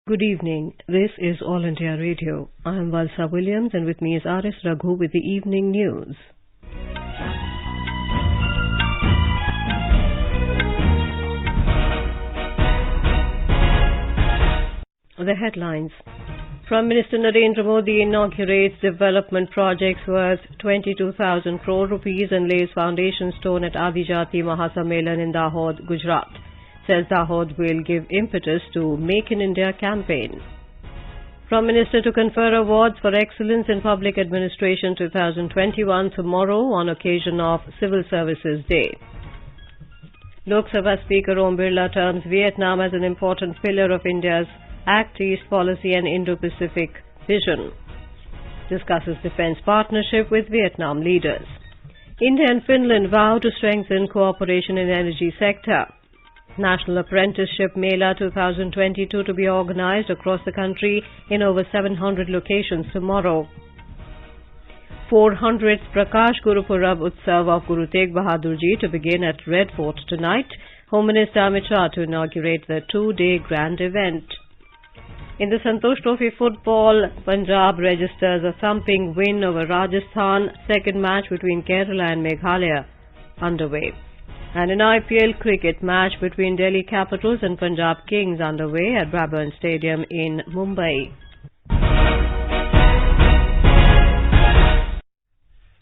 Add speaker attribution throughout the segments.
Speaker 1: Good evening. This is All India Radio. I am Valsa Williams and with me is R.S. Raghu with the evening news. The headlines. Prime Minister Narendra Modi inaugurates development projects worth 22,000 crore rupees and lays foundation stone at Adijati Mahasammelan in Dahod, Gujarat. Says Dahod will give impetus to Make in India campaign. Prime Minister to confer awards for excellence in public administration 2021 tomorrow on occasion of Civil Services Day. Lok Sabha Speaker Om Birla terms Vietnam as an important pillar of India's Act East policy and Indo-Pacific vision. Discusses defence partnership with Vietnam leaders. India and Finland vow to strengthen cooperation in energy sector. National Apprenticeship Mela 2022 to be organized across the country in over 700 locations tomorrow. 400th Prakash Guru Purab Utsav of Guru Tegh Bahadur Ji to begin at Red Fort tonight. Home Minister Amit Shah to inaugurate the two-day grand event. In the Santosh Trophy football, Punjab registers a thumping win over Rajasthan. Second match between Kerala and Meghalaya underway. And an IPL cricket match between Delhi Capitals and Punjab Kings underway at Brabourne Stadium in Mumbai.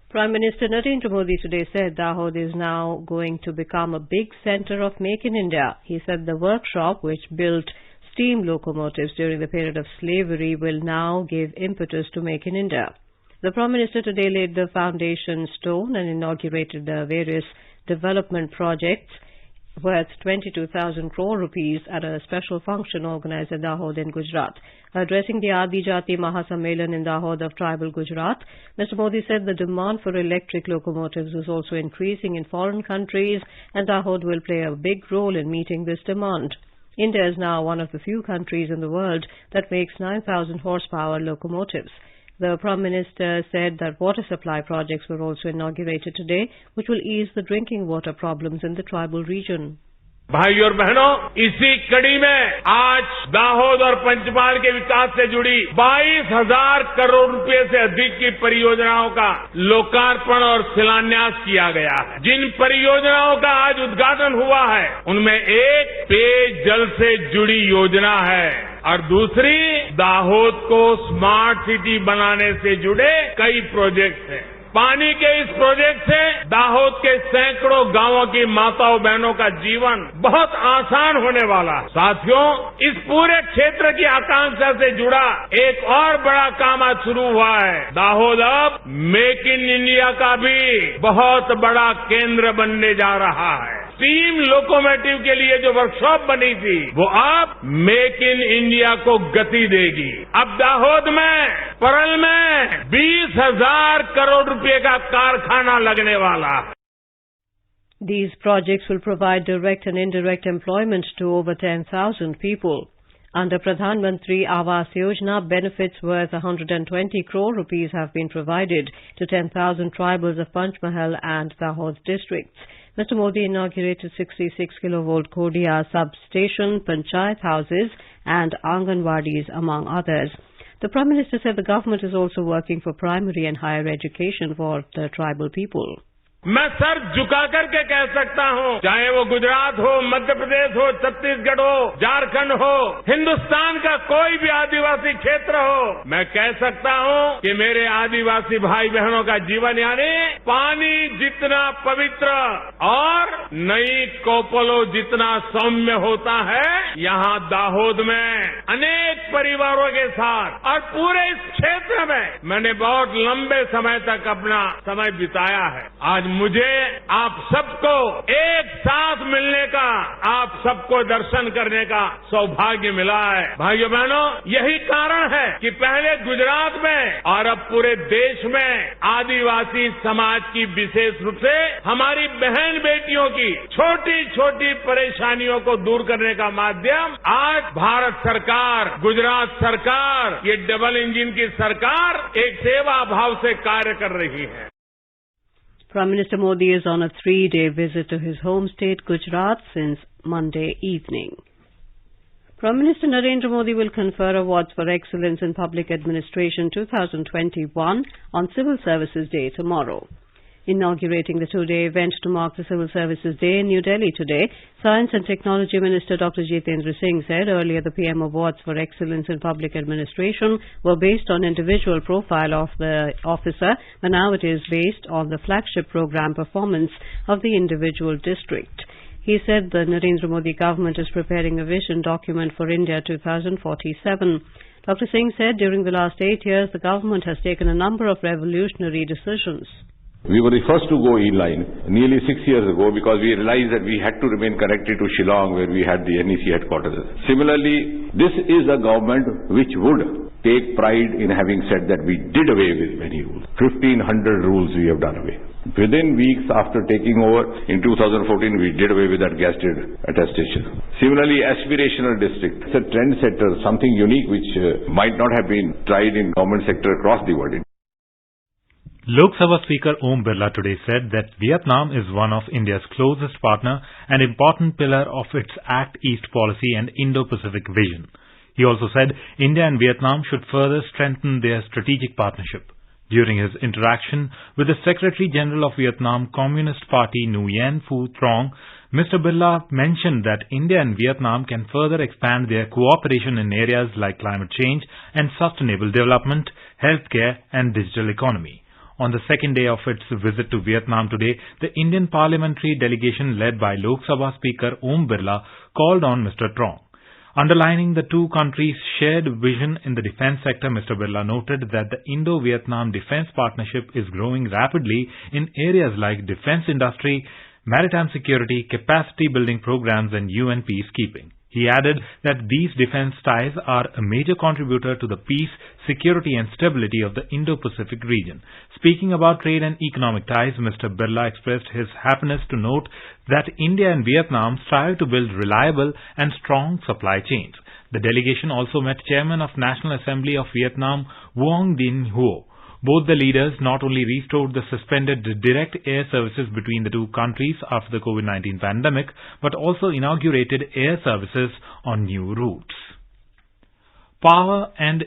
Speaker 1: Prime Minister Narendra Modi today said Dahod is now going to become a big centre of Make in India. He said the workshop, which built steam locomotives during the period of slavery, will now give impetus to Make in India. The Prime Minister today laid the foundation stone and inaugurated the various development projects worth 22,000 crore rupees at a special function organized at Dahod in Gujarat. Addressing the Adijati Mahasammelan in Dahod of tribal Gujarat, Mr. Modi said the demand for electric locomotives is also increasing in foreign countries and Dahod will play a big role in meeting this demand. India is now one of the few countries in the world that makes 9,000 horsepower locomotives. The Prime Minister said that water supply projects were also inaugurated today, which will ease the drinking water problems in the tribal region.
Speaker 2: भाइयों और बहनों, इसी कड़ी में आज दाहोद और पंचमहाल के विकास से जुड़ी 22,000 करोड़ रुपए से अधिक की परियोजनाओं का लोकार्पण और शिलान्यास किया गया है। जिन परियोजनाओं का आज उद्घाटन हुआ है, उनमें एक पेयजल से जुड़ी योजना है और दूसरी दाहोद को स्मार्ट सिटी बनाने से जुड़े कई प्रोजेक्ट हैं। पानी के इस प्रोजेक्ट से दाहोद के सैकड़ों गांवों की माताओं बहनों का जीवन बहुत आसान होने वाला है। साथियों, इस पूरे क्षेत्र की आकांक्षा से जुड़ा एक और बड़ा काम आज शुरू हुआ है। दाहोद अब मेक इन इंडिया का भी बहुत बड़ा केंद्र बनने जा रहा है। स्टीम लोकोमोटिव के लिए जो वर्कशॉप बनी थी, वो अब मेक इन इंडिया को गति देगी। अब दाहोद में, परल में 20,000 करोड़ रुपए का कारखाना लगने वाला है।
Speaker 1: These projects will provide direct and indirect employment to over 10,000 people. Under Pradhan Mantri Awas Yojana, benefits worth 120 crore rupees have been provided to 10,000 tribals of Panchmahal and Dahod districts. Mr. Modi inaugurated 66 kilovolt Kodia substation, panchayat houses and Anganwadis among others. The Prime Minister said the government is also working for primary and higher education for the tribal people.
Speaker 2: मैं sir झुका करके कह सकता हूं, चाहे वो गुजरात हो, मध्य प्रदेश हो, छत्तीसगढ़ हो, झारखंड हो, हिंदुस्तान का कोई भी आदिवासी क्षेत्र हो, मैं कह सकता हूं कि मेरे आदिवासी भाई बहनों का जीवन यानी पानी जितना पवित्र और नई कोपलो जितना सौम्य होता है, यहां दाहोद में अनेक परिवारों के साथ और पूरे इस क्षेत्र में मैंने बहुत लंबे समय तक अपना समय बिताया है। आज मुझे आप सबको एक साथ मिलने का, आप सबको दर्शन करने का सौभाग्य मिला है। भाइयों बहनों, यही कारण है कि पहले गुजरात में और अब पूरे देश में आदिवासी समाज की विशेष रूप से हमारी बहन बेटियों की छोटी छोटी परेशानियों को दूर करने का माध्यम आज भारत सरकार, गुजरात सरकार, ये डबल इंजन की सरकार एक सेवा भाव से कार्य कर रही है।
Speaker 1: Prime Minister Modi is on a 3-day visit to his home state Gujarat since Monday evening. Prime Minister Narendra Modi will confer awards for excellence in public administration 2021 on Civil Services Day tomorrow. Inaugurating the two-day event to mark the Civil Services Day in New Delhi today, Science and Technology Minister Dr. Jitendra Singh said earlier the PM Awards for Excellence in Public Administration were based on individual profile of the officer, but now it is based on the flagship program performance of the individual district. He said the Narendra Modi government is preparing a vision document for India 2047. Dr. Singh said during the last 8 years the government has taken a number of revolutionary decisions.
Speaker 3: We were the first to go inline nearly 6 years ago because we realized that we had to remain connected to Shillong where we had the NEC headquarters. Similarly, this is a government which would take pride in having said that we did away with many rules. 1,500 rules we have done away. Within weeks after taking over in 2014, we did away with that gazetted attestation. Similarly, aspirational district. It's a trendsetter, something unique which might not have been tried in government sector across the world.
Speaker 4: Lok Sabha Speaker Om Birla today said that Vietnam is one of India's closest partner and important pillar of its Act East policy and Indo-Pacific vision. He also said India and Vietnam should further strengthen their strategic partnership. During his interaction with the Secretary General of Vietnam Communist Party Nguyen Phu Trong, Mr. Birla mentioned that India and Vietnam can further expand their cooperation in areas like climate change and sustainable development, healthcare and digital economy. On the second day of its visit to Vietnam today, the Indian parliamentary delegation led by Lok Sabha Speaker Om Birla called on Mr. Trong. Underlining the two countries' shared vision in the defense sector, Mr. Birla noted that the Indo-Vietnam defense partnership is growing rapidly in areas like defense industry, maritime security, capacity building programs and UN peacekeeping. He added that these defense ties are a major contributor to the peace, security and stability of the Indo-Pacific region. Speaking about trade and economic ties, Mr. Birla expressed his happiness to note that India and Vietnam strive to build reliable and strong supply chains. The delegation also met Chairman of National Assembly of Vietnam, Vuong Dinh Huo. Both the leaders not only restored the suspended direct air services between the two countries after the COVID-19 pandemic, but also inaugurated air services on new routes. Power and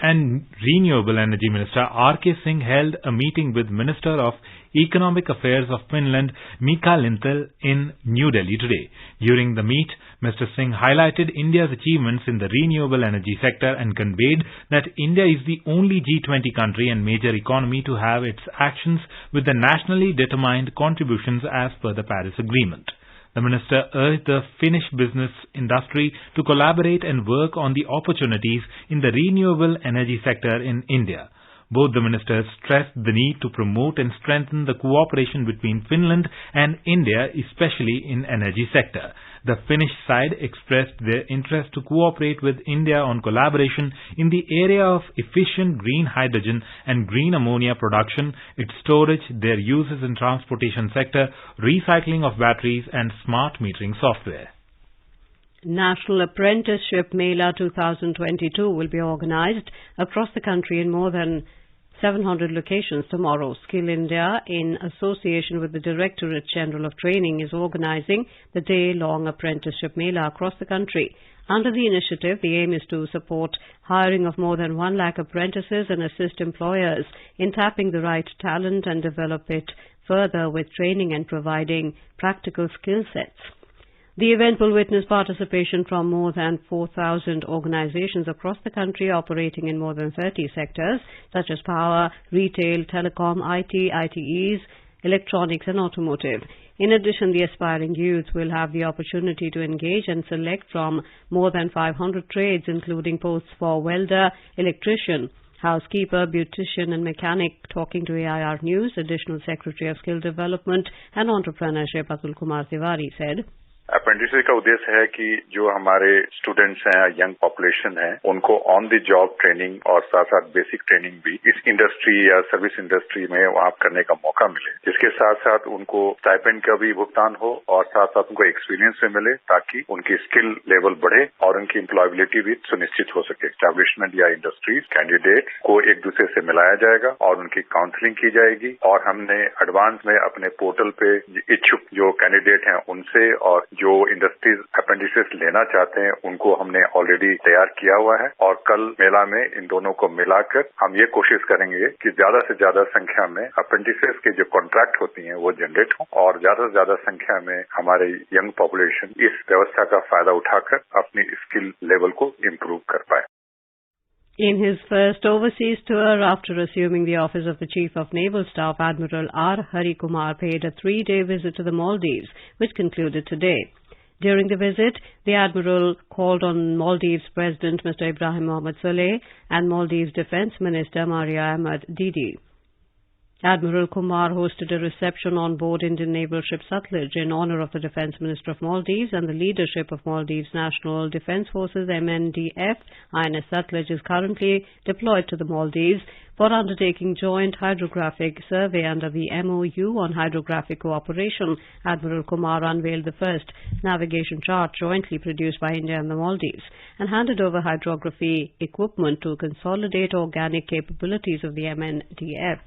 Speaker 4: Renewable Energy Minister R.K. Singh held a meeting with Minister of Economic Affairs of Finland, Mika Lintilä, in New Delhi today. During the meet, Mr. Singh highlighted India's achievements in the renewable energy sector and conveyed that India is the only G20 country and major economy to have its actions with the nationally determined contributions as per the Paris Agreement. The minister urged the Finnish business industry to collaborate and work on the opportunities in the renewable energy sector in India. Both the ministers stressed the need to promote and strengthen the cooperation between Finland and India, especially in energy sector. The Finnish side expressed their interest to cooperate with India on collaboration in the area of efficient green hydrogen and green ammonia production, its storage, their uses in transportation sector, recycling of batteries and smart metering software.
Speaker 1: National Apprenticeship Mela 2022 will be organized across the country in more than 700 locations tomorrow. Skill India, in association with the Directorate General of Training, is organizing the day-long Apprenticeship Mela across the country. Under the initiative, the aim is to support hiring of more than 1 lakh apprentices and assist employers in tapping the right talent and develop it further with training and providing practical skill sets. The event will witness participation from more than 4,000 organizations across the country operating in more than 30 sectors such as power, retail, telecom, IT, ITEs, electronics and automotive. In addition, the aspiring youth will have the opportunity to engage and select from more than 500 trades, including posts for welder, electrician, housekeeper, beautician and mechanic. Talking to AIR News, Additional Secretary of Skill Development and Entrepreneurship Atul Kumar Tiwari said,
Speaker 5: apprenticeship का उद्देश्य है कि जो हमारे students हैं, young population है, उनको on the job training और साथ साथ बेसिक ट्रेनिंग भी इस इंडस्ट्री या सर्विस इंडस्ट्री में वहां करने का मौका मिले, जिसके साथ साथ उनको स्टाइपेंड का भी भुगतान हो और साथ साथ उनको एक्सपीरियंस भी मिले ताकि उनकी स्किल लेवल बढ़े और उनकी एम्प्लॉयबिलिटी भी सुनिश्चित हो सके। एस्टैब्लिशमेंट या इंडस्ट्रीज कैंडिडेट को एक दूसरे से मिलाया जाएगा और उनकी काउंसलिंग की जाएगी और हमने एडवांस में अपने पोर्टल पे इच्छुक जो कैंडिडेट हैं उनसे और जो इंडस्ट्रीज अप्रेंटिसेस लेना चाहते हैं उनको हमने ऑलरेडी तैयार किया हुआ है और कल मेला में इन दोनों को मिलाकर हम ये कोशिश करेंगे कि ज्यादा से ज्यादा संख्या में अप्रेंटिसेस के जो कॉन्ट्रैक्ट होती हैं वो जनरेट हों और ज्यादा से ज्यादा संख्या में हमारे यंग पॉपुलेशन इस व्यवस्था का फायदा उठाकर अपनी स्किल लेवल को इम्प्रूव कर पाए.
Speaker 1: In his first overseas tour after assuming the office of the Chief of Naval Staff, Admiral R. Hari Kumar paid a 3-day visit to the Maldives, which concluded today. During the visit, the Admiral called on Maldives President Mr. Ibrahim Mohammed Solih and Maldives Defence Minister Maria Ahmed Didi. Admiral Kumar hosted a reception on board Indian naval ship Sutlej in honor of the Defence Minister of Maldives and the leadership of Maldives National Defence Forces MNDF. INS Sutlej is currently deployed to the Maldives for undertaking joint hydrographic survey under the MOU on hydrographic cooperation. Admiral Kumar unveiled the first navigation chart jointly produced by India and the Maldives and handed over hydrography equipment to consolidate organic capabilities of the MNDF.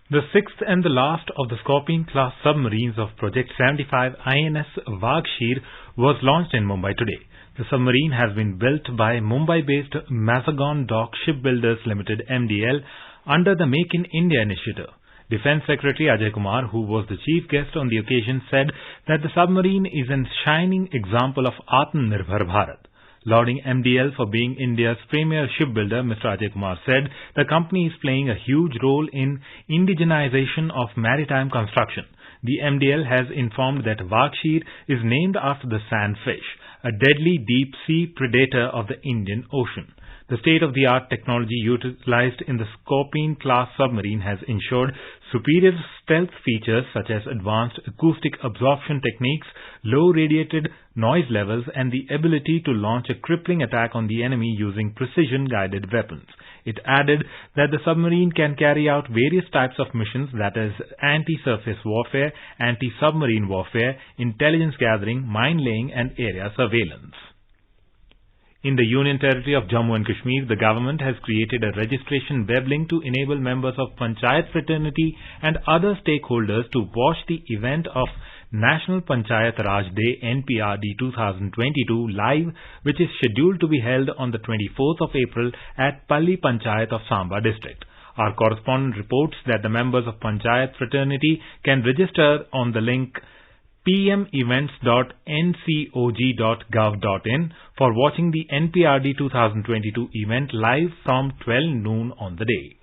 Speaker 4: The sixth and the last of the Scorpion-class submarines of Project 75 INS Vagshir was launched in Mumbai today. The submarine has been built by Mumbai-based Mazagon Dock Shipbuilders Limited MDL under the Make in India initiative. Defence Secretary Ajay Kumar, who was the chief guest on the occasion, said that the submarine is a shining example of Atmanirbhar Bharat. Lauding MDL for being India's premier shipbuilder, Mr. Ajay Kumar said the company is playing a huge role in indigenization of maritime construction. The MDL has informed that Vagshir is named after the sandfish, a deadly deep-sea predator of the Indian Ocean. The state-of-the-art technology utilized in the Scorpion-class submarine has ensured superior stealth features such as advanced acoustic absorption techniques, low radiated noise levels, and the ability to launch a crippling attack on the enemy using precision-guided weapons. It added that the submarine can carry out various types of missions, that is, anti-surface warfare, anti-submarine warfare, intelligence gathering, mine-laying, and area surveillance. In the Union Territory of Jammu and Kashmir, the government has created a registration web link to enable members of Panchayat fraternity and other stakeholders to watch the event of National Panchayat Raj Day NPRD 2022 live, which is scheduled to be held on the 24th of April at Palli Panchayat of Samba district. Our correspondent reports that the members of Panchayat fraternity can register on the link pmevents.ncog.gov.in for watching the NPRD 2022 event live from 12 noon on the day.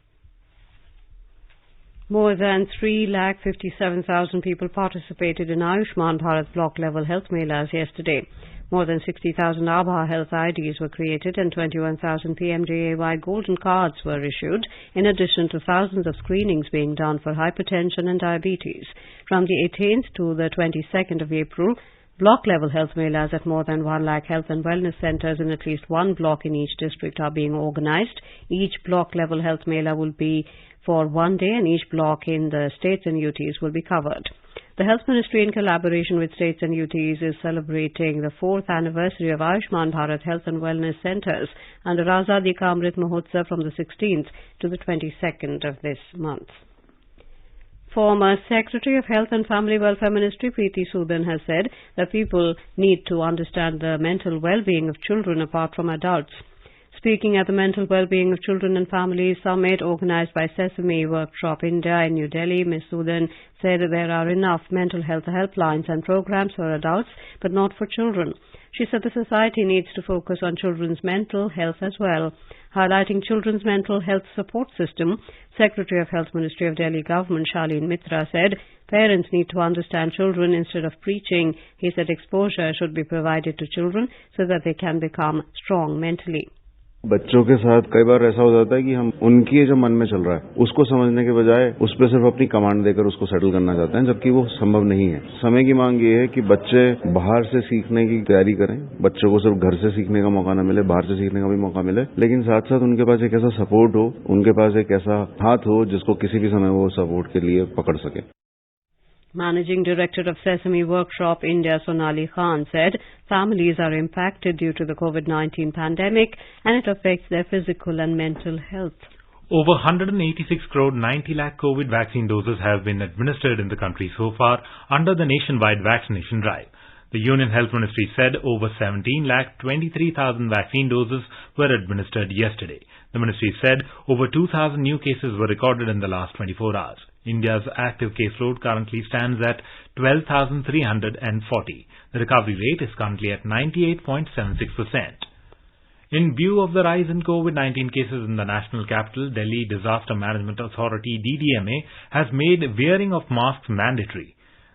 Speaker 1: More than 3,57,000 people participated in Ayushman Bharat block-level health melas yesterday. More than 60,000 Abha health IDs were created and 21,000 PMJAY golden cards were issued, in addition to thousands of screenings being done for hypertension and diabetes. From the 18th to the 22nd of April, block-level health melas at more than 1 lakh health and wellness centres in at least one block in each district are being organised. Each block-level health mela will be for 1 day and each block in the states and UTs will be covered. The Health Ministry, in collaboration with states and UTs, is celebrating the 4th anniversary of Ayushman Bharat Health and Wellness Centres under Azadi Ka Amrit Mahotsav from the 16th to the 22nd of this month. Former Secretary of Health and Family Welfare Ministry Preeti Sudan has said that people need to understand the mental well-being of children apart from adults. Speaking at the Mental Well-Being of Children and Families Summit organized by Sesame Workshop India in New Delhi, Ms. Sudan said there are enough mental health helplines and programs for adults, but not for children. She said the society needs to focus on children's mental health as well. Highlighting children's mental health support system, Secretary of Health Ministry of Delhi Government Shaleen Mitra said parents need to understand children instead of preaching. He said exposure should be provided to children so that they can become strong mentally.
Speaker 6: बच्चों के साथ कई बार ऐसा हो जाता है कि हम उनकी जो मन में चल रहा है उसको समझने के बजाय उस पर सिर्फ अपनी कमांड देकर उसको सेटल करना चाहते हैं, जबकि वो संभव नहीं है. समय की मांग ये है कि बच्चे बाहर से सीखने की तैयारी करें. बच्चों को सिर्फ घर से सीखने का मौका न मिले, बाहर से सीखने का भी मौका मिले, लेकिन साथ साथ उनके पास एक ऐसा सपोर्ट हो, उनके पास एक ऐसा हाथ हो जिसको किसी भी समय वो सपोर्ट के लिए पकड़ सके.
Speaker 1: Managing Director of Sesame Workshop India, Sonali Khan, said families are impacted due to the COVID-19 pandemic and it affects their physical and mental health.
Speaker 4: Over 186 crore 90 lakh COVID vaccine doses have been administered in the country so far under the nationwide vaccination drive. The Union Health Ministry said over 17,23,000 vaccine doses were administered yesterday. The ministry said over 2,000 new cases were recorded in the last 24 hours. India's active caseload currently stands at 12,340. The recovery rate is currently at 98.76%. In view of the rise in COVID-19 cases in the national capital, Delhi Disaster Management Authority DDMA has made wearing of masks mandatory.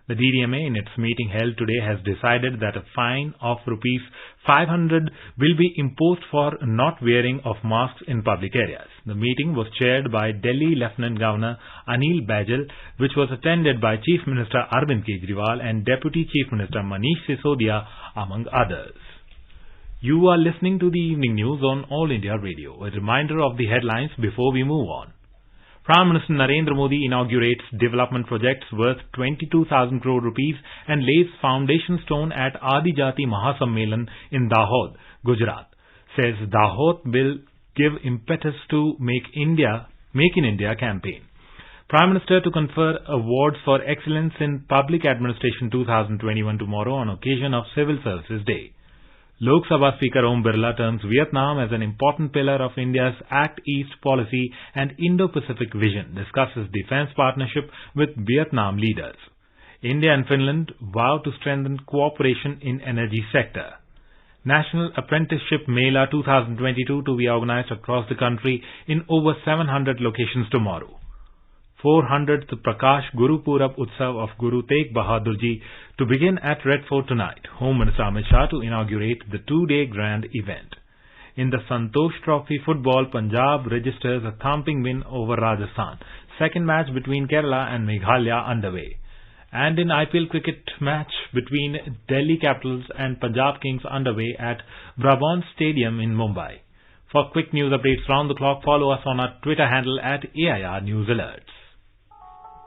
Speaker 4: The DDMA in its meeting held today has decided that a fine of rupees 500 will be imposed for not wearing of masks in public areas. The meeting was chaired by Delhi Lieutenant Governor Anil Baijal, which was attended by Chief Minister Arvind Kejriwal and Deputy Chief Minister Manish Sisodia, among others. You are listening to the evening news on All India Radio. A reminder of the headlines before we move on. Prime Minister Narendra Modi inaugurates development projects worth 22,000 crore rupees and lays foundation stone at Adijati Mahasammelan in Dahod, Gujarat. Says Dahod will give impetus to Make in India campaign. Prime Minister to confer awards for excellence in public administration 2021 tomorrow on occasion of Civil Services Day. Lok Sabha Speaker Om Birla terms Vietnam as an important pillar of India's Act East policy and Indo-Pacific vision, discusses defense partnership with Vietnam leaders. India and Finland vow to strengthen cooperation in energy sector. National Apprenticeship Mela 2022 to be organized across the country in over 700 locations tomorrow. 400th Prakash Guru Purab Utsav of Guru Tegh Bahadur Ji to begin at Red Fort tonight. Home Minister Amit Shah to inaugurate the two-day grand event. In the Santosh Trophy football, Punjab registers a thumping win over Rajasthan. Second match between Kerala and Meghalaya underway. And in IPL cricket match between Delhi Capitals and Punjab Kings underway at Brabant Stadium in Mumbai. For quick news updates round the clock, follow us on our Twitter handle at AIR News Alerts.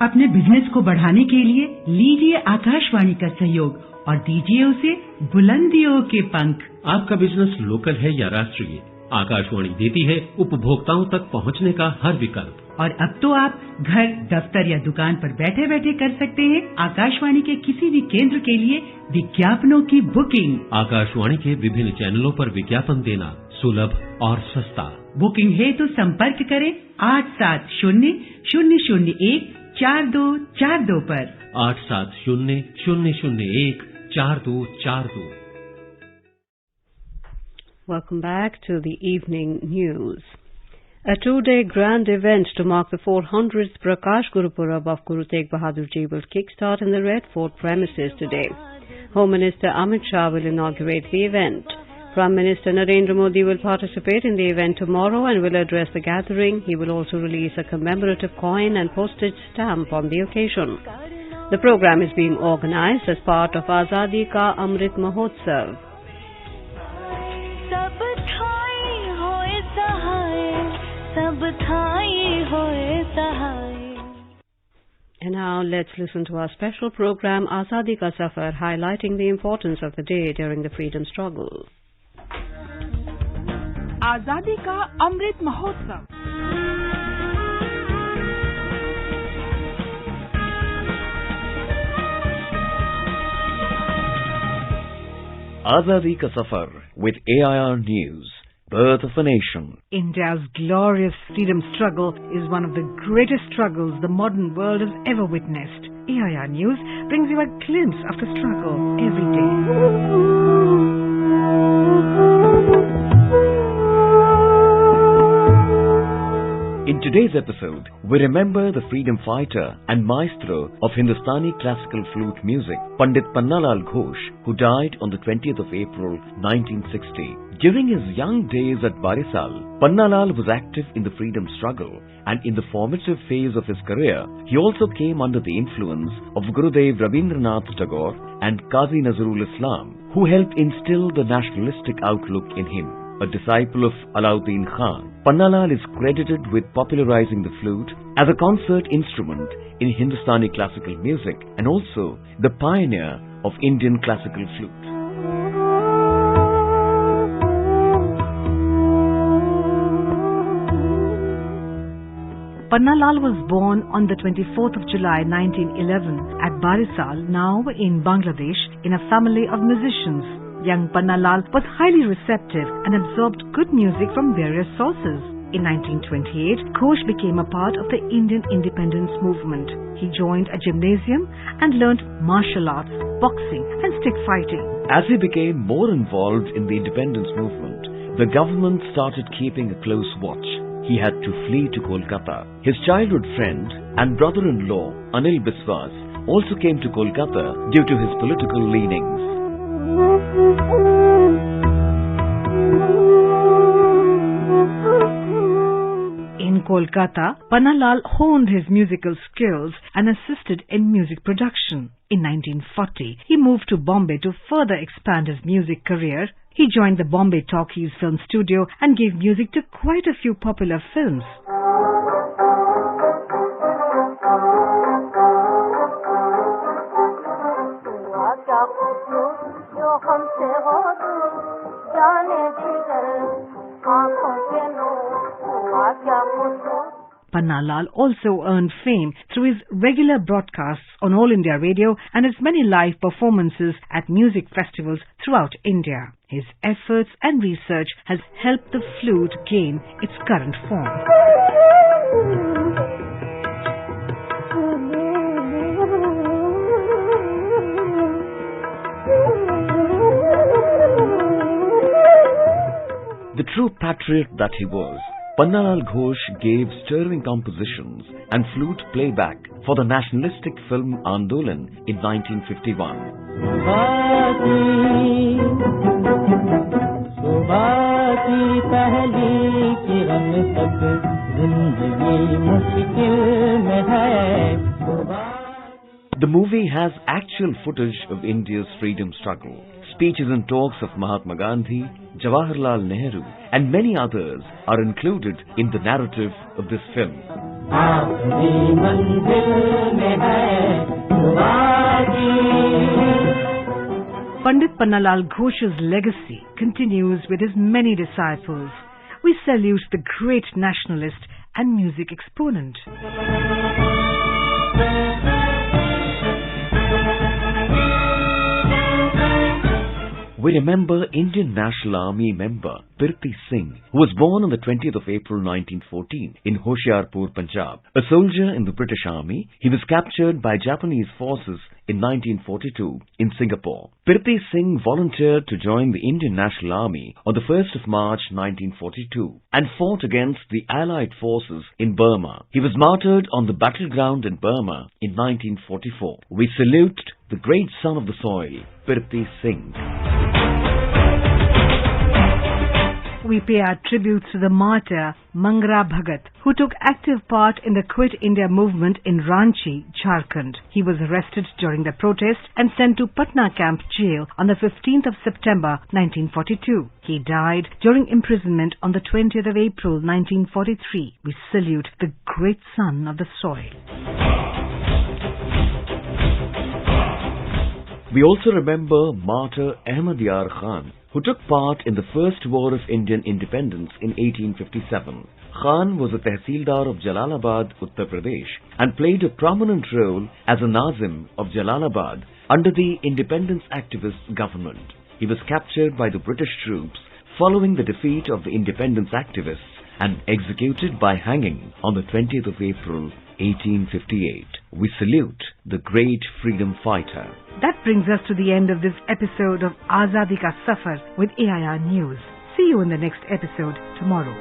Speaker 7: अपने business को बढ़ाने के लिए लीजिए आकाशवाणी का सहयोग और दीजिए उसे बुलंदियों के पंख।
Speaker 8: आपका बिजनेस लोकल है या राष्ट्रीय, आकाशवाणी देती है उपभोक्ताओं तक पहुंचने का हर विकल्प।
Speaker 7: और अब तो आप घर, दफ्तर या दुकान पर बैठे बैठे कर सकते हैं आकाशवाणी के किसी भी केंद्र के लिए विज्ञापनों की बुकिंग।
Speaker 8: आकाशवाणी के विभिन्न चैनलों पर विज्ञापन देना सुलभ और सस्ता।
Speaker 7: बुकिंग है तो संपर्क करें 8700014242 पर।
Speaker 8: 8700014242।
Speaker 1: Welcome back to the evening news. A two-day grand event to mark the 400th Prakash Guru Purab of Guru Tegh Bahadur Ji will kickstart in the Red Fort premises today. Home Minister Amit Shah will inaugurate the event. Prime Minister Narendra Modi will participate in the event tomorrow and will address the gathering. He will also release a commemorative coin and postage stamp on the occasion. The program is being organized as part of Azadi Ka Amrit Mahotsav. And now let's listen to our special program Azadi Ka Safar, highlighting the importance of the day during the freedom struggle.
Speaker 9: आजादी का Amrit Mahotsav.
Speaker 10: Azadi Ka Safar with AIR News, Birth of a Nation.
Speaker 11: India's glorious freedom struggle is one of the greatest struggles the modern world has ever witnessed. AIR News brings you a glimpse of the struggle every day.
Speaker 10: In today's episode, we remember the freedom fighter and maestro of Hindustani classical flute music, Pandit Pannalal Ghosh, who died on the 20th of April 1960. During his young days at Barisal, Pannalal was active in the freedom struggle, and in the formative phase of his career, he also came under the influence of Gurudev Rabindranath Tagore and Qazi Nazrul Islam, who helped instill the nationalistic outlook in him. A disciple of Alauddin Khan, Pannalal is credited with popularizing the flute as a concert instrument in Hindustani classical music and also the pioneer of Indian classical flute.
Speaker 11: Pannalal was born on the 24th of July 1911 at Barisal, now in Bangladesh, in a family of musicians. Young Pannalal was highly receptive and absorbed good music from various sources. In 1928, Ghosh became a part of the Indian independence movement. He joined a gymnasium and learned martial arts, boxing and stick fighting.
Speaker 10: As he became more involved in the independence movement, the government started keeping a close watch. He had to flee to Kolkata. His childhood friend and brother-in-law, Anil Biswas, also came to Kolkata due to his political leanings.
Speaker 11: In Kolkata, Pannalal honed his musical skills and assisted in music production. In 1940, he moved to Bombay to further expand his music career. He joined the Bombay Talkies Film Studio and gave music to quite a few popular films. Pannalal also earned fame through his regular broadcasts on All India Radio and his many live performances at music festivals throughout India. His efforts and research has helped the flute gain its current form.
Speaker 10: The true patriot that he was, Pannalal Ghosh gave stirring compositions and flute playback for the nationalistic film Andolan in 1951. The movie has actual footage of India's freedom struggle. Speeches and talks of Mahatma Gandhi, Jawaharlal Nehru and many others are included in the narrative of this film.
Speaker 11: Pandit Pannalal Ghosh's legacy continues with his many disciples. We salute the great nationalist and music exponent.
Speaker 10: We remember Indian National Army member Pirthi Singh, who was born on the 20th of April 1914 in Hoshiarpur, Punjab. A soldier in the British Army, he was captured by Japanese forces in 1942 in Singapore. Pirthi Singh volunteered to join the Indian National Army on the 1st of March 1942 and fought against the Allied forces in Burma. He was martyred on the battleground in Burma in 1944. We salute the great son of the soil, Pirthi Singh.
Speaker 11: We pay our tributes to the martyr Mangra Bhagat, who took active part in the Quit India movement in Ranchi, Jharkhand. He was arrested during the protest and sent to Patna Camp Jail on the 15th of September 1942. He died during imprisonment on the 20th of April 1943. We salute the great son of the soil.
Speaker 10: We also remember martyr Ahmad Yar Khan, who took part in the First War of Indian Independence in 1857. Khan was a Tehsildar of Jalalabad, Uttar Pradesh, and played a prominent role as a Nazim of Jalalabad under the independence activist government. He was captured by the British troops following the defeat of the independence activists and executed by hanging on the 20th of April 1858. We salute the great freedom fighter.
Speaker 11: That brings us to the end of this episode of Azadi Ka Safar with AIR News. See you in the next episode tomorrow.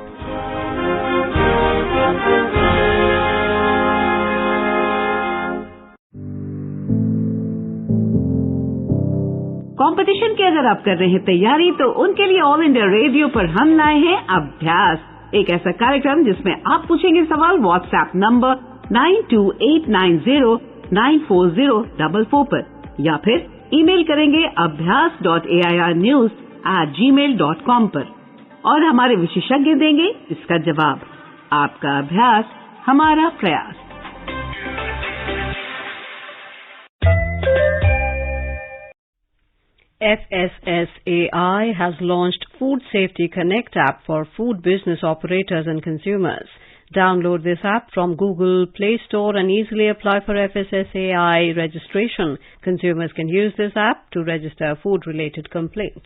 Speaker 12: Competition की अगर आप कर रहे हैं तैयारी तो उनके लिए ऑल इंडिया रेडियो पर हम लाए हैं अभ्यास, एक ऐसा कार्यक्रम जिसमें आप पूछेंगे सवाल व्हाट्सएप नंबर 9289094044 पर या फिर ईमेल करेंगे abhyas.airnews@gmail.com पर और हमारे विशेषज्ञ देंगे इसका जवाब। आपका अभ्यास हमारा प्रयास।
Speaker 1: FSSAI has launched Food Safety Connect app for food business operators and consumers. Download this app from Google Play Store and easily apply for FSSAI registration. Consumers can use this app to register food-related complaints.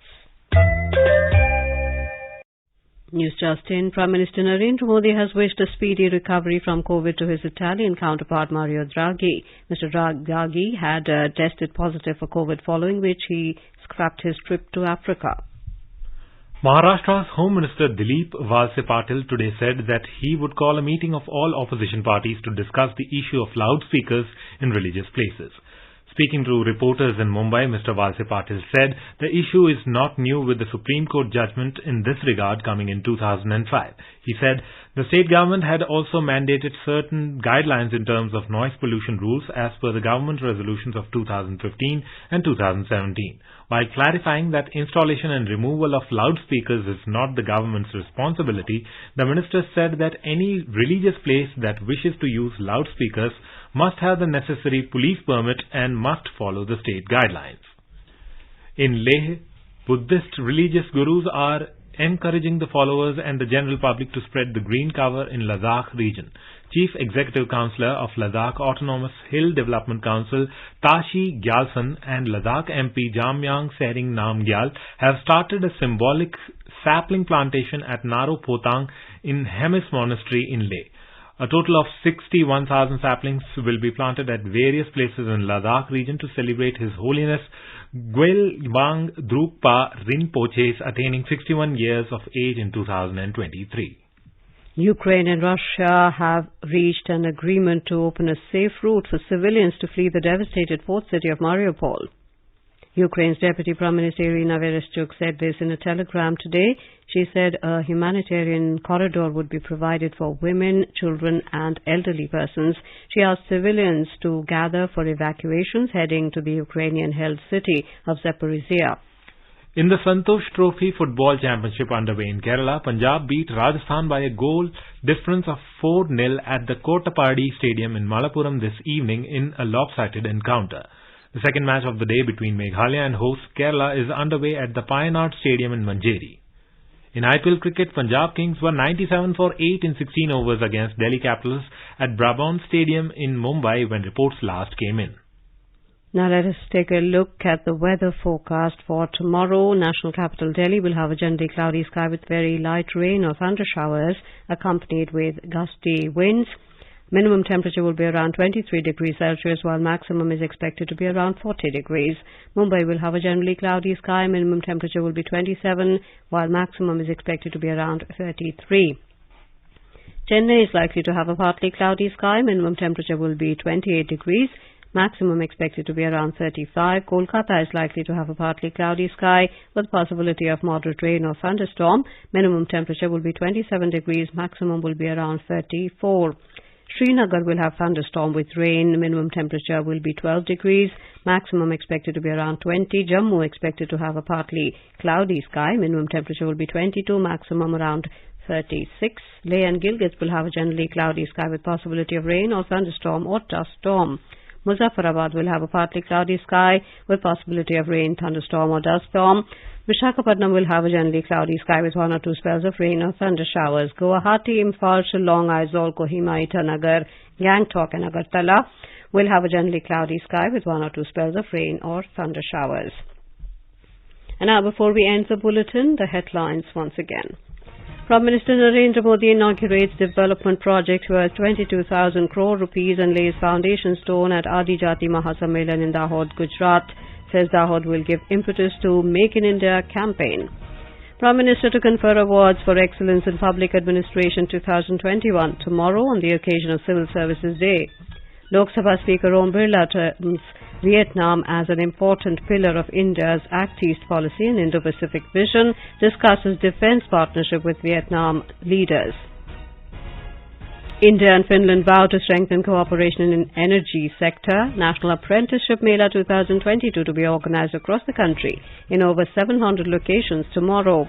Speaker 1: News just in. Prime Minister Narendra Modi has wished a speedy recovery from COVID to his Italian counterpart Mario Draghi. Mr. Draghi had tested positive for COVID, following which he scrapped his trip to Africa.
Speaker 4: Maharashtra's Home Minister Dilip Valse Patil today said that he would call a meeting of all opposition parties to discuss the issue of loudspeakers in religious places. Speaking to reporters in Mumbai, Mr. Valse Patil said the issue is not new, with the Supreme Court judgment in this regard coming in 2005. He said the state government had also mandated certain guidelines in terms of noise pollution rules as per the government resolutions of 2015 and 2017. While clarifying that installation and removal of loudspeakers is not the government's responsibility, the minister said that any religious place that wishes to use loudspeakers must have the necessary police permit and must follow the state guidelines. In Leh, Buddhist religious gurus are encouraging the followers and the general public to spread the green cover in Ladakh region. Chief Executive Councillor of Ladakh Autonomous Hill Development Council Tashi Gyalsan and Ladakh MP Jamyang Sering Namgyal have started a symbolic sapling plantation at Naro Potang in Hemis Monastery in Leh. A total of 61,000 saplings will be planted at various places in Ladakh region to celebrate His Holiness Gyalwang Drukpa Rinpoche's attaining 61 years of age in 2023.
Speaker 1: Ukraine and Russia have reached an agreement to open a safe route for civilians to flee the devastated port city of Mariupol. Ukraine's Deputy Prime Minister Irina Vereshchuk said this in a telegram today. She said a humanitarian corridor would be provided for women, children and elderly persons. She asked civilians to gather for evacuations heading to the Ukrainian-held city of Zaporizhia.
Speaker 4: In the Santosh Trophy Football Championship underway in Kerala, Punjab beat Rajasthan by a goal difference of 4-0 at the Kotapadi Stadium in Malappuram this evening in a lopsided encounter. The second match of the day between Meghalaya and host Kerala is underway at the Pioneer Stadium in Manjeri. In IPL cricket, Punjab Kings were 97 for 8 in 16 overs against Delhi Capitals at Brabant Stadium in Mumbai when reports last came in.
Speaker 1: Now let us take a look at the weather forecast for tomorrow. National capital Delhi will have a generally cloudy sky with very light rain or thunder showers accompanied with gusty winds. Minimum temperature will be around 23 degrees Celsius, while maximum is expected to be around 40 degrees. Mumbai will have a generally cloudy sky. Minimum temperature will be 27, while maximum is expected to be around 33. Chennai is likely to have a partly cloudy sky. Minimum temperature will be 28 degrees. Maximum expected to be around 35. Kolkata is likely to have a partly cloudy sky with possibility of moderate rain or thunderstorm. Minimum temperature will be 27 degrees. Maximum will be around 34. Srinagar will have thunderstorm with rain. Minimum temperature will be 12 degrees. Maximum expected to be around 20. Jammu expected to have a partly cloudy sky. Minimum temperature will be 22. Maximum around 36. Leh and Gilgit will have a generally cloudy sky with possibility of rain or thunderstorm or dust storm. Muzaffarabad will have a partly cloudy sky with possibility of rain, thunderstorm or dust storm. Visakhapatnam will have a generally cloudy sky with 1 or 2 spells of rain or thunder showers. Guwahati, Imphal, Shillong, Aizawl, Kohima, Itanagar, Gangtok and Agartala will have a generally cloudy sky with 1 or 2 spells of rain or thunder showers. And now before we end the bulletin, the headlines once again. Prime Minister Narendra Modi inaugurates development project worth 22,000 crore rupees and lays foundation stone at Adijati Mahasammelan in Dahod, Gujarat. Says Dahod will give impetus to Make in India campaign. Prime Minister to confer awards for excellence in public administration 2021 tomorrow on the occasion of Civil Services Day. Lok Sabha Speaker Om Birla terms Vietnam as an important pillar of India's Act East policy and Indo-Pacific vision, discusses defence partnership with Vietnam leaders. India and Finland vow to strengthen cooperation in energy sector. National Apprenticeship Mela 2022 to be organized across the country in over 700 locations tomorrow.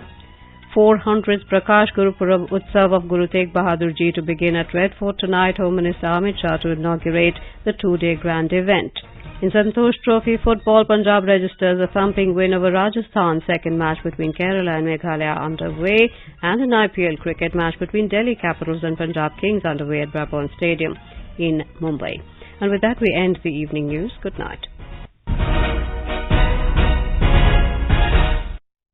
Speaker 1: 400th Prakash Gurupurab Utsav of Guru Tegh Bahadur Ji to begin at Red Fort tonight. Home Minister Amit Shah to inaugurate the two-day grand event. In Santosh Trophy football, Punjab registers a thumping win over Rajasthan. Second match between Kerala and Meghalaya underway, and an IPL cricket match between Delhi Capitals and Punjab Kings underway at Brabourne Stadium in Mumbai. And with that, we end the evening news. Good night.